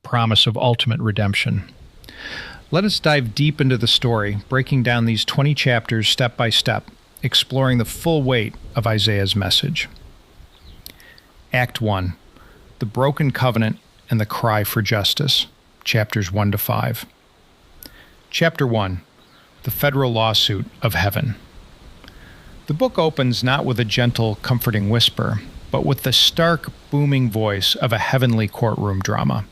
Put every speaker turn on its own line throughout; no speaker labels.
promise of ultimate redemption. Let us dive deep into the story, breaking down these 20 chapters step by step, exploring the full weight of Isaiah's message. Act 1. The Broken Covenant and the Cry for Justice, chapters 1 to 5. Chapter 1. The Federal Lawsuit of Heaven. The book opens not with a gentle, comforting whisper, but with the stark, booming voice of a heavenly courtroom drama.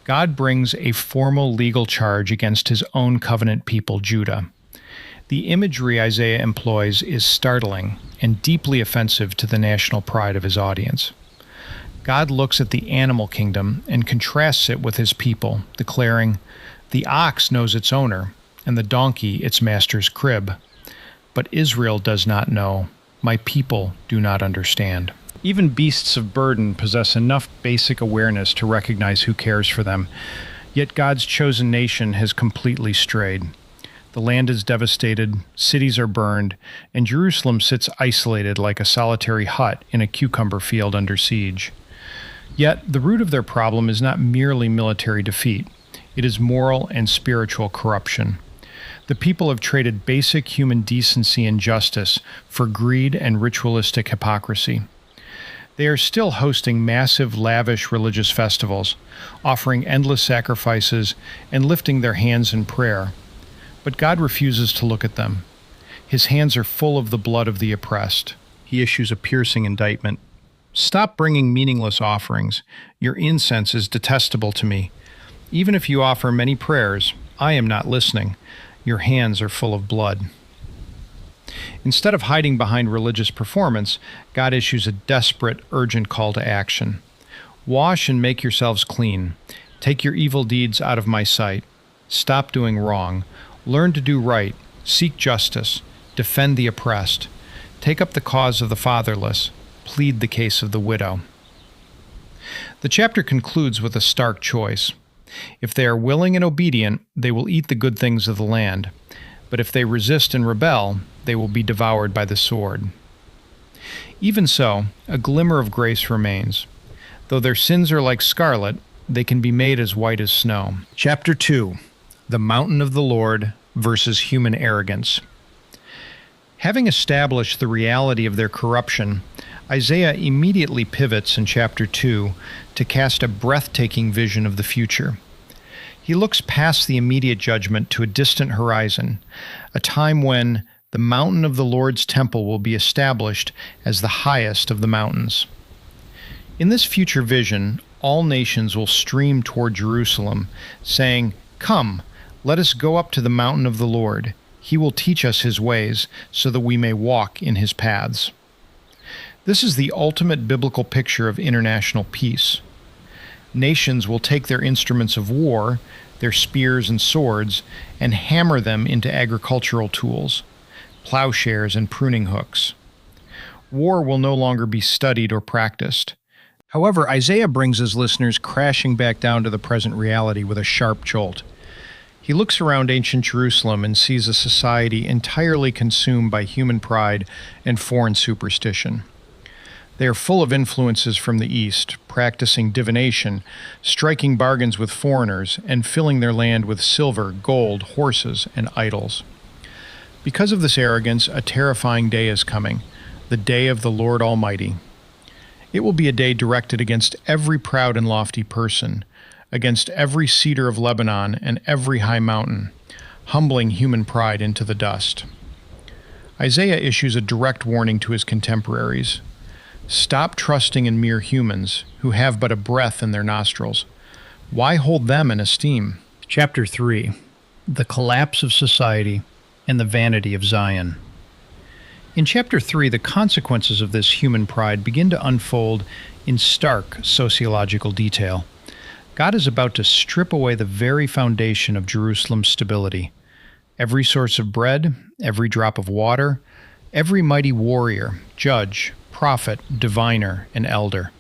God brings a formal legal charge against his own covenant people, Judah. The imagery Isaiah employs is startling and deeply offensive to the national pride of his audience. God looks at the animal kingdom and contrasts it with his people, declaring, "The ox knows its owner, and the donkey its master's crib. But Israel does not know. My people do not understand." Even beasts of burden possess enough basic awareness to recognize who cares for them. Yet God's chosen nation has completely strayed. The land is devastated, cities are burned, and Jerusalem sits isolated like a solitary hut in a cucumber field under siege. Yet the root of their problem is not merely military defeat. It is moral and spiritual corruption. The people have traded basic human decency and justice for greed and ritualistic hypocrisy. They are still hosting massive, lavish religious festivals, offering endless sacrifices, and lifting their hands in prayer. But God refuses to look at them. His hands are full of the blood of the oppressed. He issues a piercing indictment. "Stop bringing meaningless offerings. Your incense is detestable to me. Even if you offer many prayers, I am not listening. Your hands are full of blood." Instead of hiding behind religious performance, God issues a desperate, urgent call to action. "Wash and make yourselves clean. Take your evil deeds out of my sight. Stop doing wrong. Learn to do right. Seek justice. Defend the oppressed. Take up the cause of the fatherless. Plead the case of the widow." The chapter concludes with a stark choice. If they are willing and obedient, they will eat the good things of the land. But if they resist and rebel, they will be devoured by the sword. Even so, a glimmer of grace remains. Though their sins are like scarlet, they can be made as white as snow. Chapter 2. The Mountain of the Lord versus Human Arrogance. Having established the reality of their corruption, Isaiah immediately pivots in chapter 2 to cast a breathtaking vision of the future. He looks past the immediate judgment to a distant horizon, a time when the mountain of the Lord's temple will be established as the highest of the mountains. In this future vision, all nations will stream toward Jerusalem, saying, "Come, let us go up to the mountain of the Lord. He will teach us his ways, so that we may walk in his paths." This is the ultimate biblical picture of international peace. Nations will take their instruments of war, their spears and swords, and hammer them into agricultural tools, plowshares and pruning hooks. War will no longer be studied or practiced. However, Isaiah brings his listeners crashing back down to the present reality with a sharp jolt. He looks around ancient Jerusalem and sees a society entirely consumed by human pride and foreign superstition. They are full of influences from the East, practicing divination, striking bargains with foreigners, and filling their land with silver, gold, horses, and idols. Because of this arrogance, a terrifying day is coming, the day of the Lord Almighty. It will be a day directed against every proud and lofty person, against every cedar of Lebanon and every high mountain, humbling human pride into the dust. Isaiah issues a direct warning to his contemporaries. Stop trusting in mere humans who have but a breath in their nostrils. Why hold them in esteem? Chapter 3. The Collapse of Society and the Vanity of Zion. In Chapter 3, the consequences of this human pride begin to unfold in stark sociological detail. God is about to strip away the very foundation of Jerusalem's stability. Every source of bread, every drop of water, every mighty warrior, judge, prophet, diviner, and elder.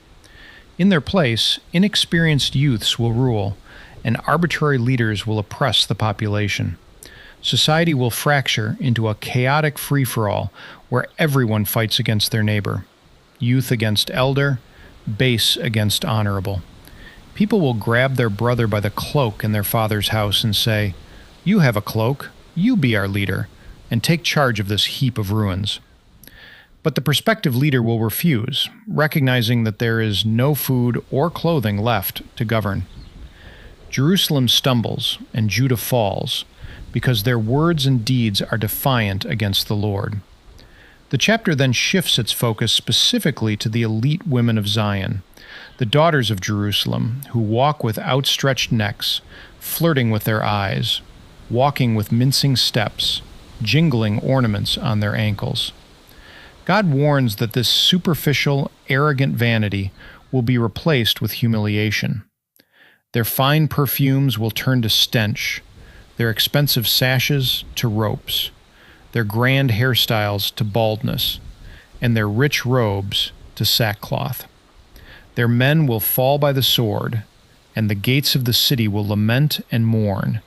In their place, inexperienced youths will rule, and arbitrary leaders will oppress the population. Society will fracture into a chaotic free-for-all where everyone fights against their neighbor. Youth against elder, base against honorable. People will grab their brother by the cloak in their father's house and say, "You have a cloak, you be our leader, and take charge of this heap of ruins." But the prospective leader will refuse, recognizing that there is no food or clothing left to govern. Jerusalem stumbles and Judah falls because their words and deeds are defiant against the Lord. The chapter then shifts its focus specifically to the elite women of Zion, the daughters of Jerusalem, who walk with outstretched necks, flirting with their eyes, walking with mincing steps, jingling ornaments on their ankles. God warns that this superficial, arrogant vanity will be replaced with humiliation. Their fine perfumes will turn to stench, their expensive sashes to ropes, their grand hairstyles to baldness, and their rich robes to sackcloth. Their men will fall by the sword, and the gates of the city will lament and mourn,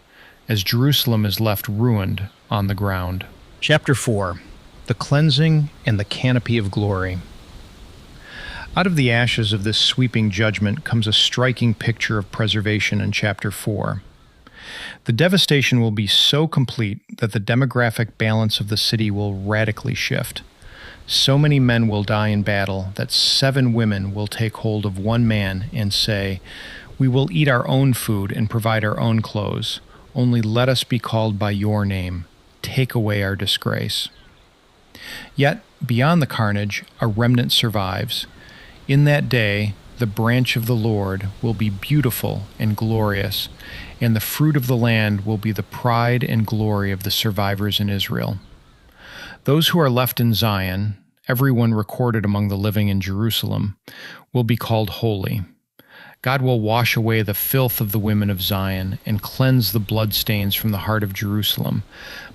as Jerusalem is left ruined on the ground. Chapter 4. The Cleansing and the Canopy of Glory. Out of the ashes of this sweeping judgment comes a striking picture of preservation in chapter 4. The devastation will be so complete that the demographic balance of the city will radically shift. So many men will die in battle that 7 women will take hold of one man and say, "We will eat our own food and provide our own clothes. Only let us be called by your name. Take away our disgrace." Yet, beyond the carnage, a remnant survives. In that day, the branch of the Lord will be beautiful and glorious, and the fruit of the land will be the pride and glory of the survivors in Israel. Those who are left in Zion, everyone recorded among the living in Jerusalem, will be called holy. God will wash away the filth of the women of Zion and cleanse the bloodstains from the heart of Jerusalem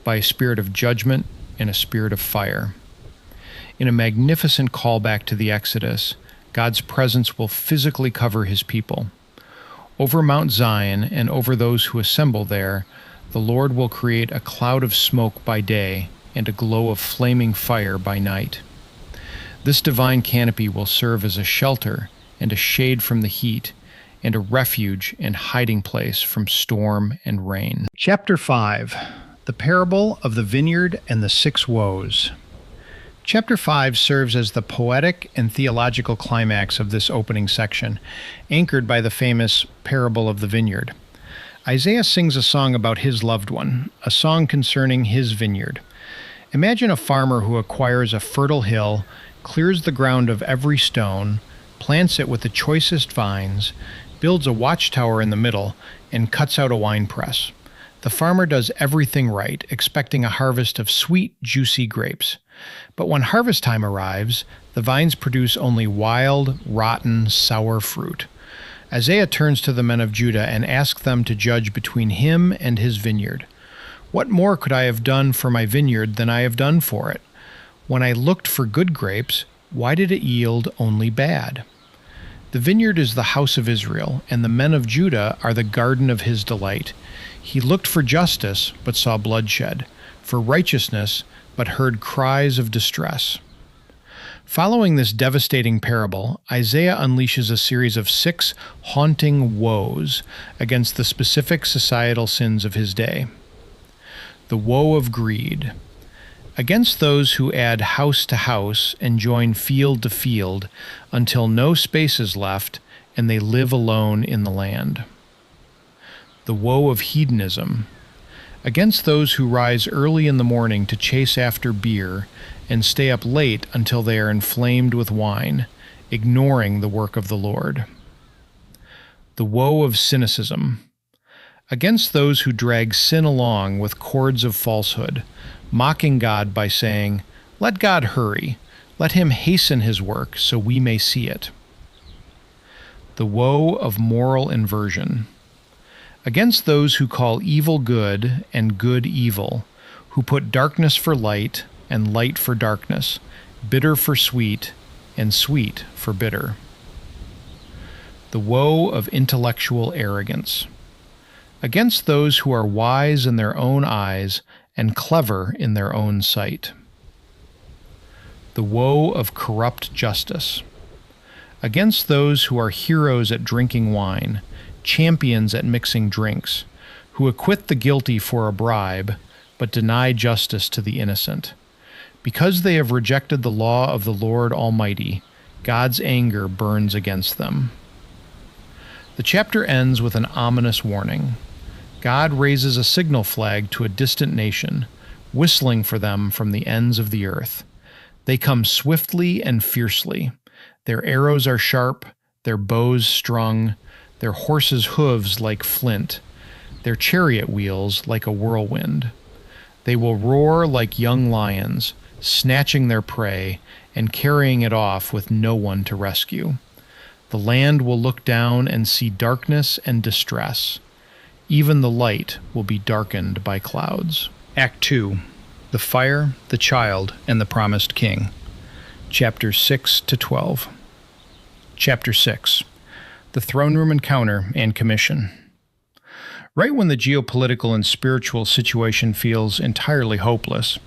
by a spirit of judgment and a spirit of fire. In a magnificent callback to the Exodus, God's presence will physically cover his people. Over Mount Zion and over those who assemble there, the Lord will create a cloud of smoke by day and a glow of flaming fire by night. This divine canopy will serve as a shelter and a shade from the heat, and a refuge and hiding place from storm and rain. Chapter 5. The Parable of the Vineyard and the 6 Woes. Chapter 5 serves as the poetic and theological climax of this opening section, anchored by the famous Parable of the Vineyard. Isaiah sings a song about his loved one, a song concerning his vineyard. Imagine a farmer who acquires a fertile hill, clears the ground of every stone, plants it with the choicest vines, builds a watchtower in the middle, and cuts out a winepress. The farmer does everything right, expecting a harvest of sweet, juicy grapes. But when harvest time arrives, the vines produce only wild, rotten, sour fruit. Isaiah turns to the men of Judah and asks them to judge between him and his vineyard. "What more could I have done for my vineyard than I have done for it? When I looked for good grapes, why did it yield only bad?" The vineyard is the house of Israel, and the men of Judah are the garden of his delight. He looked for justice, but saw bloodshed, for righteousness, but heard cries of distress. Following this devastating parable, Isaiah unleashes a series of 6 haunting woes against the specific societal sins of his day. The woe of greed. Against those who add house to house and join field to field until no space is left and they live alone in the land. The woe of hedonism. Against those who rise early in the morning to chase after beer and stay up late until they are inflamed with wine, ignoring the work of the Lord. The woe of cynicism. Against those who drag sin along with cords of falsehood, mocking God by saying, "Let God hurry, let him hasten his work so we may see it." The woe of moral inversion. Against those who call evil good and good evil, who put darkness for light and light for darkness, bitter for sweet and sweet for bitter. The woe of intellectual arrogance. Against those who are wise in their own eyes and clever in their own sight. The woe of corrupt justice. against those who are heroes at drinking wine, champions at mixing drinks, who acquit the guilty for a bribe, but deny justice to the innocent. Because they have rejected the law of the Lord Almighty, God's anger burns against them. The chapter ends with an ominous warning. God raises a signal flag to a distant nation, whistling for them from the ends of the earth. They come swiftly and fiercely. Their arrows are sharp, their bows strung, their horses' hooves like flint, their chariot wheels like a whirlwind. They will roar like young lions, snatching their prey and carrying it off with no one to rescue. The land will look down and see darkness and distress. Even the light will be darkened by clouds. Act 2. The Fire, the Child, and the Promised King. Chapters 6 to 12. Chapter 6. The Throne Room Encounter and Commission. Right when the geopolitical and spiritual situation feels entirely hopeless,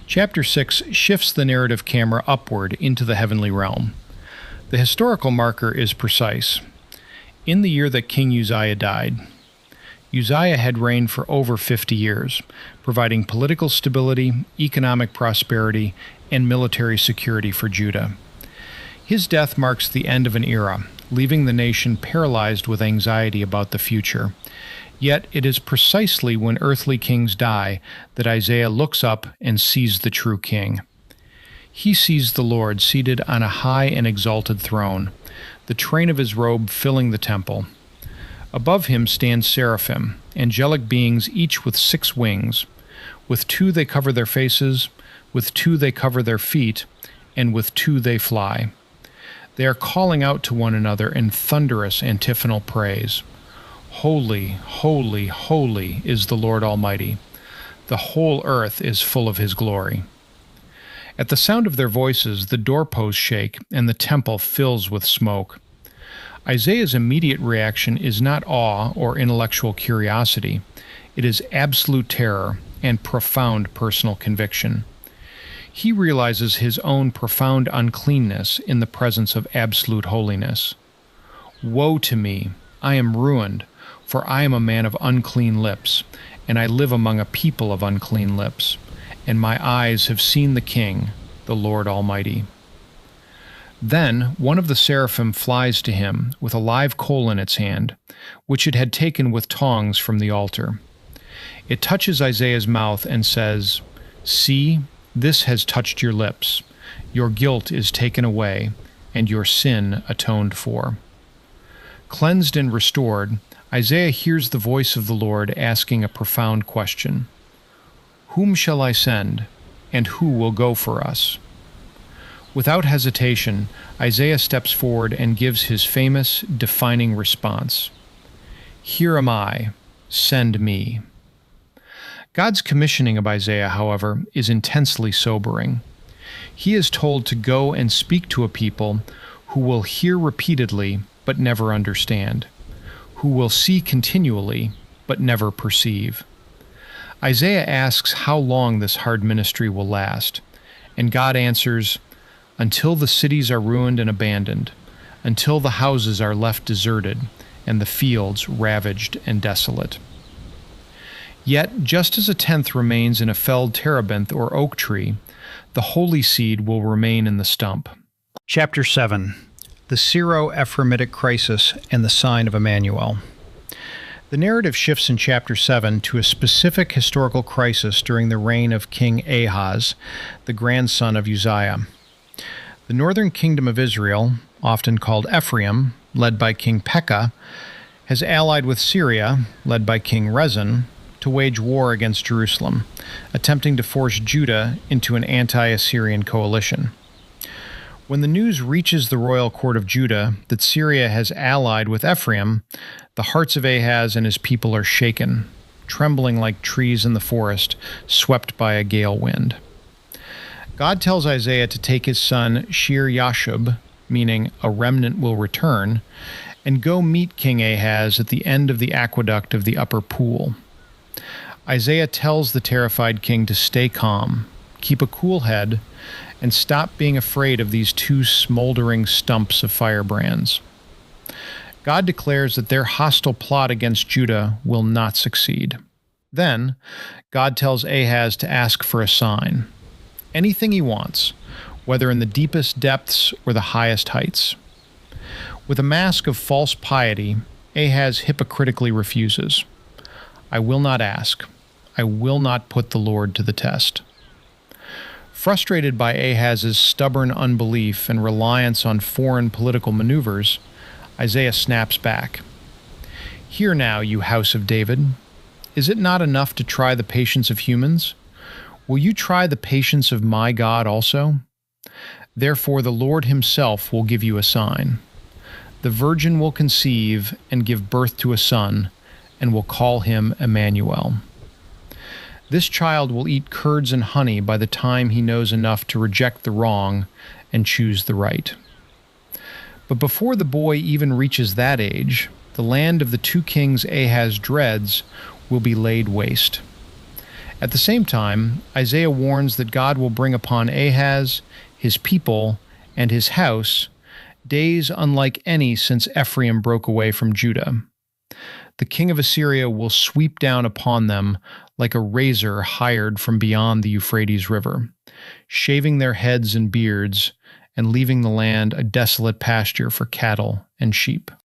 Chapter 6 shifts the narrative camera upward into the heavenly realm. The historical marker is precise. In the year that King Uzziah died, Uzziah had reigned for over 50 years, providing political stability, economic prosperity, and military security for Judah. His death marks the end of an era, leaving the nation paralyzed with anxiety about the future. Yet it is precisely when earthly kings die that Isaiah looks up and sees the true king. He sees the Lord seated on a high and exalted throne, the train of his robe filling the temple. Above him stand seraphim, angelic beings each with 6 wings. With 2 they cover their faces, with 2 they cover their feet, and with 2 they fly. They are calling out to one another in thunderous antiphonal praise. Holy, holy, holy is the Lord Almighty. The whole earth is full of his glory. At the sound of their voices, the doorposts shake and the temple fills with smoke. Isaiah's immediate reaction is not awe or intellectual curiosity. It is absolute terror and profound personal conviction. He realizes his own profound uncleanness in the presence of absolute holiness. Woe to me! I am ruined, for I am a man of unclean lips, and I live among a people of unclean lips, and my eyes have seen the King, the Lord Almighty. Then one of the seraphim flies to him with a live coal in its hand, which it had taken with tongs from the altar. It touches Isaiah's mouth and says, "See, this has touched your lips. Your guilt is taken away, and your sin atoned for." Cleansed and restored, Isaiah hears the voice of the Lord asking a profound question. Whom shall I send, and who will go for us? Without hesitation, Isaiah steps forward and gives his famous, defining response. Here am I, send me. God's commissioning of Isaiah, however, is intensely sobering. He is told to go and speak to a people who will hear repeatedly but never understand, who will see continually but never perceive. Isaiah asks how long this hard ministry will last, and God answers, until the cities are ruined and abandoned, until the houses are left deserted, and the fields ravaged and desolate. Yet, just as a tenth remains in a felled terebinth or oak tree, the holy seed will remain in the stump. Chapter 7. The Syro-Ephraimitic Crisis and the Sign of Emmanuel. The narrative shifts in Chapter 7 to a specific historical crisis during the reign of King Ahaz, the grandson of Uzziah. The northern kingdom of Israel, often called Ephraim, led by King Pekah, has allied with Syria, led by King Rezin, to wage war against Jerusalem, attempting to force Judah into an anti-Assyrian coalition. When the news reaches the royal court of Judah that Syria has allied with Ephraim, the hearts of Ahaz and his people are shaken, trembling like trees in the forest, swept by a gale wind. God tells Isaiah to take his son Shir-Yashub, meaning a remnant will return, and go meet King Ahaz at the end of the aqueduct of the upper pool. Isaiah tells the terrified king to stay calm, keep a cool head, and stop being afraid of these two smoldering stumps of firebrands. God declares that their hostile plot against Judah will not succeed. Then, God tells Ahaz to ask for a sign. Anything he wants, whether in the deepest depths or the highest heights. With a mask of false piety, Ahaz hypocritically refuses. I will not ask. I will not put the Lord to the test. Frustrated by Ahaz's stubborn unbelief and reliance on foreign political maneuvers, Isaiah snaps back. Hear now, you house of David. Is it not enough to try the patience of humans? Will you try the patience of my God also? Therefore the Lord himself will give you a sign. The virgin will conceive and give birth to a son, and will call him Emmanuel. This child will eat curds and honey by the time he knows enough to reject the wrong and choose the right. But before the boy even reaches that age, the land of the two kings Ahaz dreads will be laid waste. At the same time, Isaiah warns that God will bring upon Ahaz, his people, and his house days unlike any since Ephraim broke away from Judah. The king of Assyria will sweep down upon them like a razor hired from beyond the Euphrates River, shaving their heads and beards and leaving the land a desolate pasture for cattle and sheep.